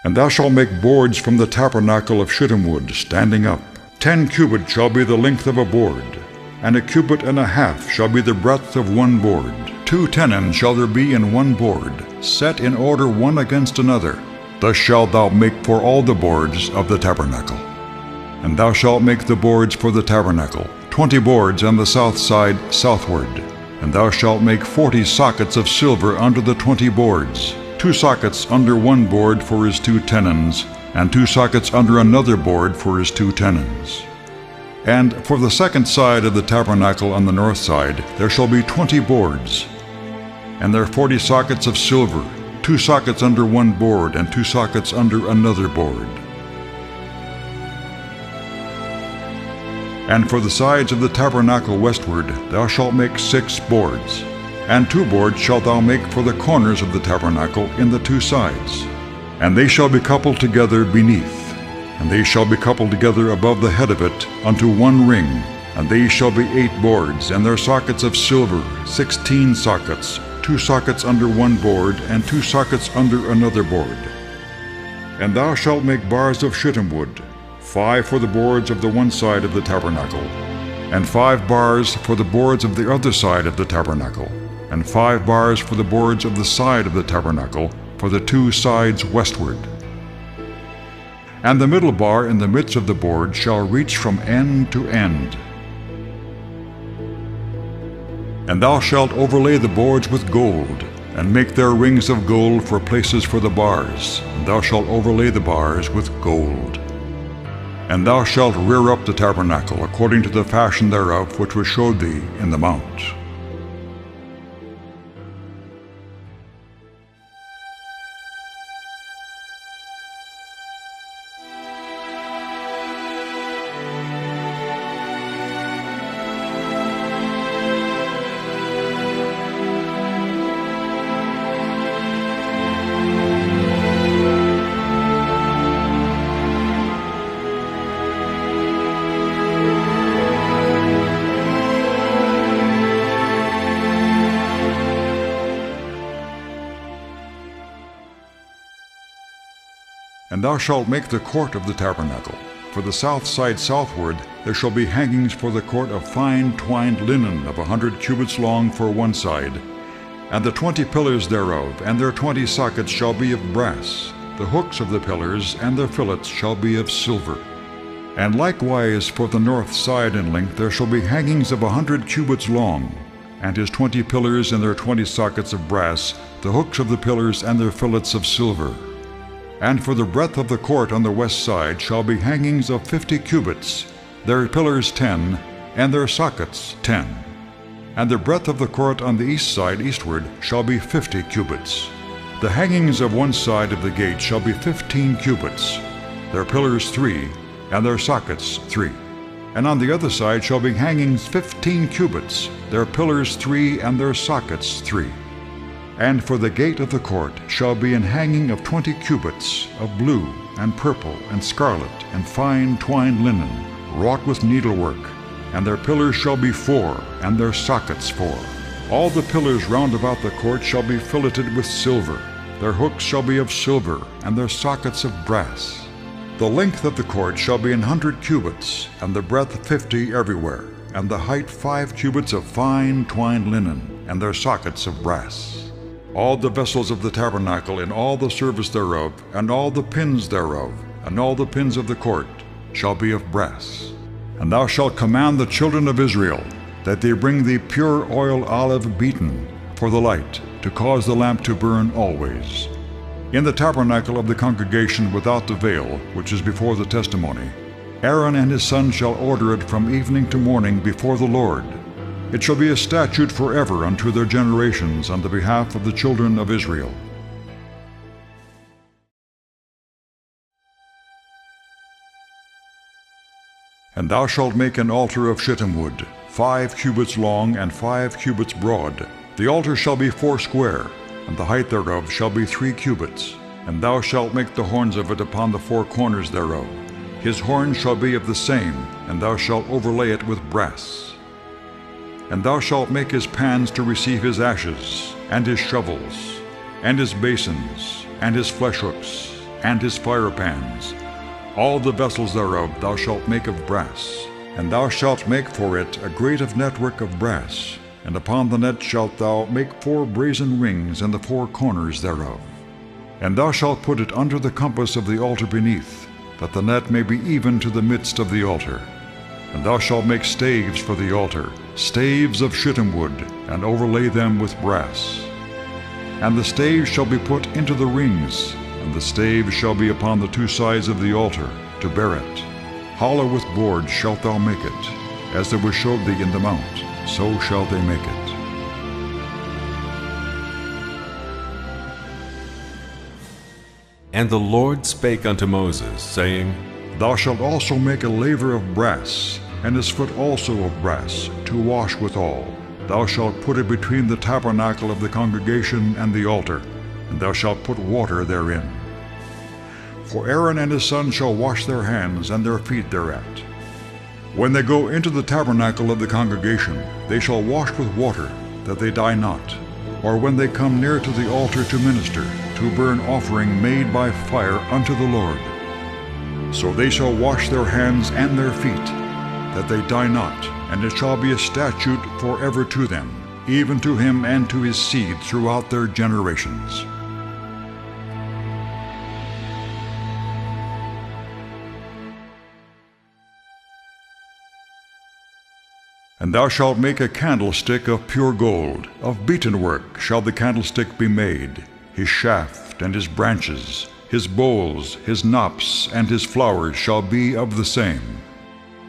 And thou shalt make boards from the tabernacle of shittim wood, standing up. 10 cubits shall be the length of a board, and 1.5 cubits shall be the breadth of one board. 2 tenons shall there be in one board, set in order one against another. Thus shalt thou make for all the boards of the tabernacle. And thou shalt make the boards for the tabernacle, 20 boards on the south side southward. And thou shalt make 40 sockets of silver under the 20 boards, 2 sockets under one board for his 2 tenons, and 2 sockets under another board for his 2 tenons. And for the second side of the tabernacle on the north side there shall be 20 boards, and there are 40 sockets of silver, 2 sockets under one board, and 2 sockets under another board. And for the sides of the tabernacle westward thou shalt make 6 boards, and 2 boards shalt thou make for the corners of the tabernacle in the 2 sides. And they shall be coupled together beneath, and they shall be coupled together above the head of it unto one ring. And they shall be 8 boards, and their sockets of silver, 16 sockets, 2 sockets under one board, and 2 sockets under another board. And thou shalt make bars of shittim wood, 5 for the boards of the one side of the tabernacle, and 5 bars for the boards of the other side of the tabernacle, and 5 bars for the boards of the side of the tabernacle, for the 2 sides westward. And the middle bar in the midst of the board shall reach from end to end. And thou shalt overlay the boards with gold, and make their rings of gold for places for the bars, and thou shalt overlay the bars with gold. And thou shalt rear up the tabernacle according to the fashion thereof which was showed thee in the mount. And thou shalt make the court of the tabernacle. For the south side southward there shall be hangings for the court of fine twined linen of 100 cubits long for one side, and the 20 pillars thereof, and their 20 sockets shall be of brass. The hooks of the pillars and their fillets shall be of silver. And likewise for the north side in length there shall be hangings of 100 cubits long, and his 20 pillars and their 20 sockets of brass, the hooks of the pillars and their fillets of silver. And for the breadth of the court on the west side shall be hangings of 50 cubits, their pillars 10, and their sockets 10. And the breadth of the court on the east side eastward shall be 50 cubits. The hangings of one side of the gate shall be 15 cubits, their pillars 3, and their sockets 3. And on the other side shall be hangings 15 cubits, their pillars 3, and their sockets 3. And for the gate of the court shall be an hanging of 20 cubits, of blue, and purple, and scarlet, and fine twined linen, wrought with needlework. And their pillars shall be 4, and their sockets 4. All the pillars round about the court shall be filleted with silver. Their hooks shall be of silver, and their sockets of brass. The length of the court shall be 100 cubits, and the breadth 50 everywhere, and the height 5 cubits of fine twined linen, and their sockets of brass. All the vessels of the tabernacle in all the service thereof, and all the pins thereof, and all the pins of the court, shall be of brass. And thou shalt command the children of Israel, that they bring thee pure oil olive beaten, for the light, to cause the lamp to burn always. In the tabernacle of the congregation without the veil, which is before the testimony, Aaron and his sons shall order it from evening to morning before the Lord. It shall be a statute forever unto their generations on the behalf of the children of Israel. And thou shalt make an altar of shittim wood, 5 cubits long and 5 cubits broad. The altar shall be 4 square, and the height thereof shall be 3 cubits. And thou shalt make the horns of it upon the 4 corners thereof. His horns shall be of the same, and thou shalt overlay it with brass. And thou shalt make his pans to receive his ashes, and his shovels, and his basins, and his flesh hooks, and his firepans. All the vessels thereof thou shalt make of brass. And thou shalt make for it a grate of network of brass, and upon the net shalt thou make 4 brazen rings in the 4 corners thereof. And thou shalt put it under the compass of the altar beneath, that the net may be even to the midst of the altar. And thou shalt make staves for the altar, staves of shittim wood, and overlay them with brass. And the staves shall be put into the rings, and the staves shall be upon the 2 sides of the altar, to bear it. Hollow with boards shalt thou make it, as there was showed thee in the mount, so shall they make it. And the Lord spake unto Moses, saying, Thou shalt also make a laver of brass, and his foot also of brass, to wash withal. Thou shalt put it between the tabernacle of the congregation and the altar, and thou shalt put water therein. For Aaron and his sons shall wash their hands and their feet thereat. When they go into the tabernacle of the congregation, they shall wash with water, that they die not. Or when they come near to the altar to minister, to burn offering made by fire unto the Lord. So they shall wash their hands and their feet, that they die not, and it shall be a statute forever to them, even to him and to his seed throughout their generations. And thou shalt make a candlestick of pure gold. Of beaten work shall the candlestick be made, his shaft and his branches, his bowls, his knops, and his flowers shall be of the same.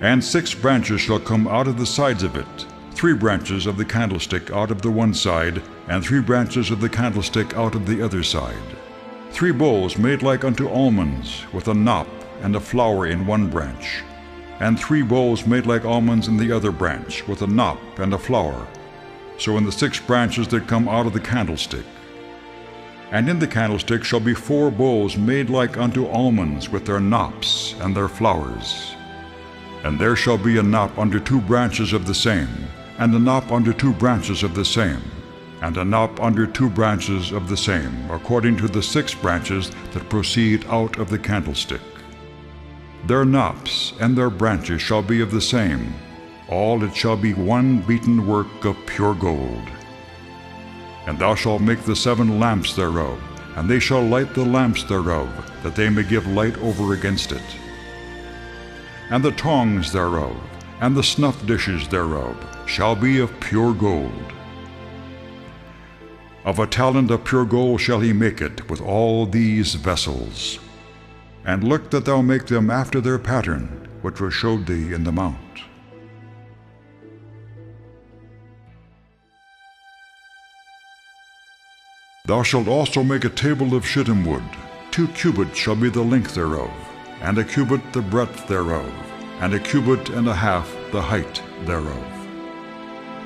And 6 branches shall come out of the sides of it, 3 branches of the candlestick out of the one side, and 3 branches of the candlestick out of the other side. 3 bowls made like unto almonds, with a knop and a flower in one branch. And 3 bowls made like almonds in the other branch, with a knop and a flower. So in the 6 branches that come out of the candlestick. And in the candlestick shall be 4 bowls made like unto almonds, with their knops and their flowers. And there shall be a knop under 2 branches of the same, and a knop under 2 branches of the same, and a knop under 2 branches of the same, according to the 6 branches that proceed out of the candlestick. Their knops and their branches shall be of the same. All it shall be one beaten work of pure gold. And thou shalt make the 7 lamps thereof, and they shall light the lamps thereof, that they may give light over against it. And the tongs thereof, and the snuff dishes thereof, shall be of pure gold. Of a talent of pure gold shall he make it with all these vessels. And look that thou make them after their pattern, which was showed thee in the mount. Thou shalt also make a table of shittim wood. 2 cubits shall be the length thereof, and a cubit the breadth thereof, and a cubit and a half the height thereof.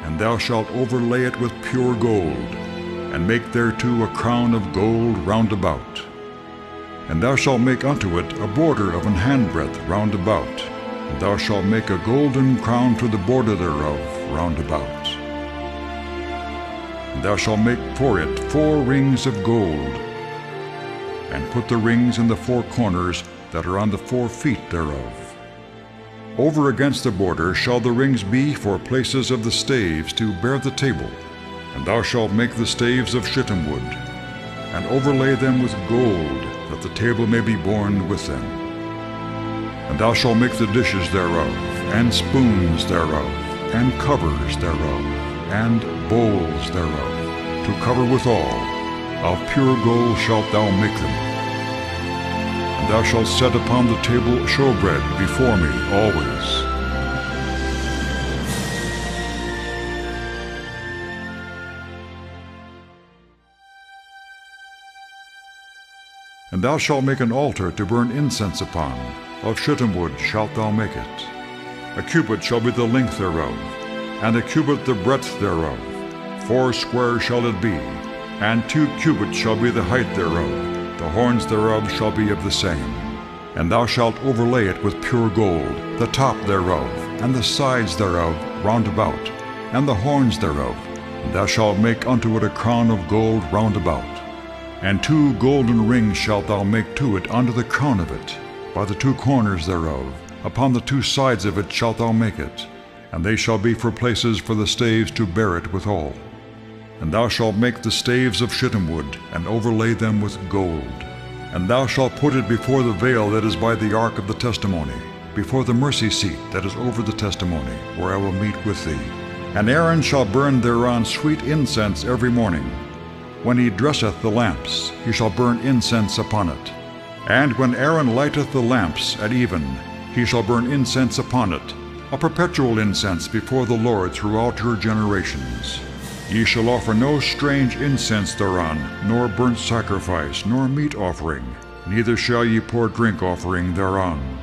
And thou shalt overlay it with pure gold, and make thereto a crown of gold round about. And thou shalt make unto it a border of an handbreadth round about, and thou shalt make a golden crown to the border thereof round about. And thou shalt make for it 4 rings of gold, and put the rings in the 4 corners that are on the 4 feet thereof. Over against the border shall the rings be for places of the staves to bear the table. And thou shalt make the staves of shittim wood, and overlay them with gold, that the table may be borne with them. And thou shalt make the dishes thereof, and spoons thereof, and covers thereof, and bowls thereof, to cover withal. Of pure gold shalt thou make them. And thou shalt set upon the table showbread before me always. And thou shalt make an altar to burn incense upon. Of shittim wood shalt thou make it. A cubit shall be the length thereof, and a cubit the breadth thereof. 4 square shall it be, and 2 cubits shall be the height thereof. The horns thereof shall be of the same. And thou shalt overlay it with pure gold, the top thereof, and the sides thereof round about, and the horns thereof. And thou shalt make unto it a crown of gold round about. And 2 golden rings shalt thou make to it unto the crown of it, by the 2 corners thereof. Upon the 2 sides of it shalt thou make it, and they shall be for places for the staves to bear it withal. And thou shalt make the staves of shittim wood, and overlay them with gold. And thou shalt put it before the veil that is by the ark of the testimony, before the mercy seat that is over the testimony, where I will meet with thee. And Aaron shall burn thereon sweet incense every morning. When he dresseth the lamps, he shall burn incense upon it. And when Aaron lighteth the lamps at even, he shall burn incense upon it, a perpetual incense before the Lord throughout your generations. Ye shall offer no strange incense thereon, nor burnt sacrifice, nor meat offering, neither shall ye pour drink offering thereon.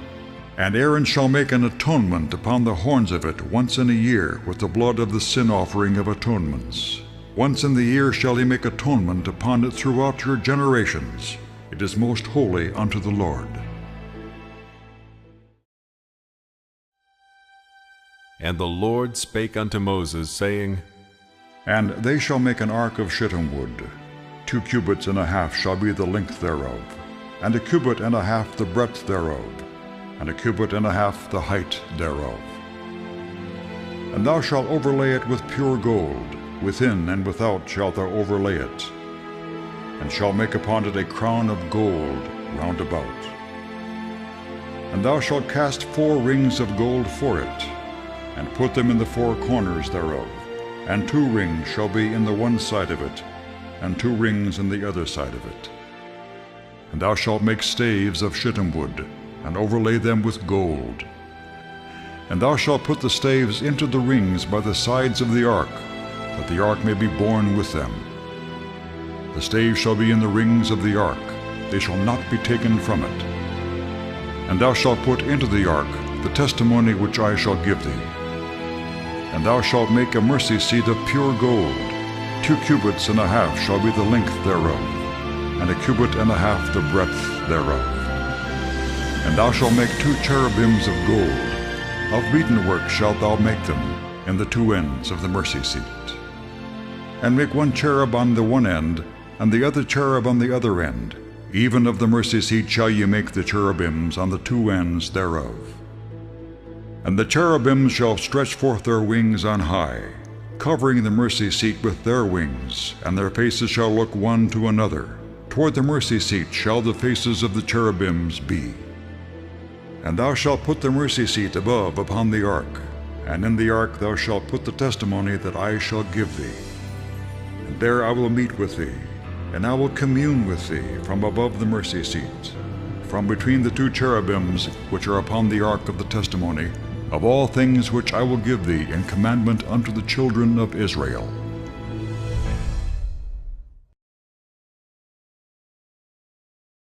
And Aaron shall make an atonement upon the horns of it once in a year with the blood of the sin offering of atonements. Once in the year shall he make atonement upon it throughout your generations. It is most holy unto the Lord. And the Lord spake unto Moses, saying, And they shall make an ark of shittim wood. 2 cubits and a half shall be the length thereof, and 1 cubit and a half the breadth thereof, and 1 cubit and a half the height thereof. And thou shalt overlay it with pure gold, within and without shalt thou overlay it, and shalt make upon it a crown of gold round about. And thou shalt cast 4 rings of gold for it, and put them in the 4 corners thereof, and 2 rings shall be in the one side of it, and 2 rings in the other side of it. And thou shalt make staves of shittim wood, and overlay them with gold. And thou shalt put the staves into the rings by the sides of the ark, that the ark may be borne with them. The staves shall be in the rings of the ark, they shall not be taken from it. And thou shalt put into the ark the testimony which I shall give thee. And thou shalt make a mercy seat of pure gold. 2 cubits and a half shall be the length thereof, and 1 cubit and a half the breadth thereof. And thou shalt make 2 cherubims of gold. Of beaten work shalt thou make them, in the 2 ends of the mercy seat. And make 1 cherub on the one end, and the other cherub on the other end. Even of the mercy seat shall ye make the cherubims on the 2 ends thereof. And the cherubims shall stretch forth their wings on high, covering the mercy seat with their wings, and their faces shall look one to another. Toward the mercy seat shall the faces of the cherubims be. And thou shalt put the mercy seat above upon the ark, and in the ark thou shalt put the testimony that I shall give thee. And there I will meet with thee, and I will commune with thee from above the mercy seat, from between the 2 cherubims which are upon the ark of the testimony, of all things which I will give thee in commandment unto the children of Israel.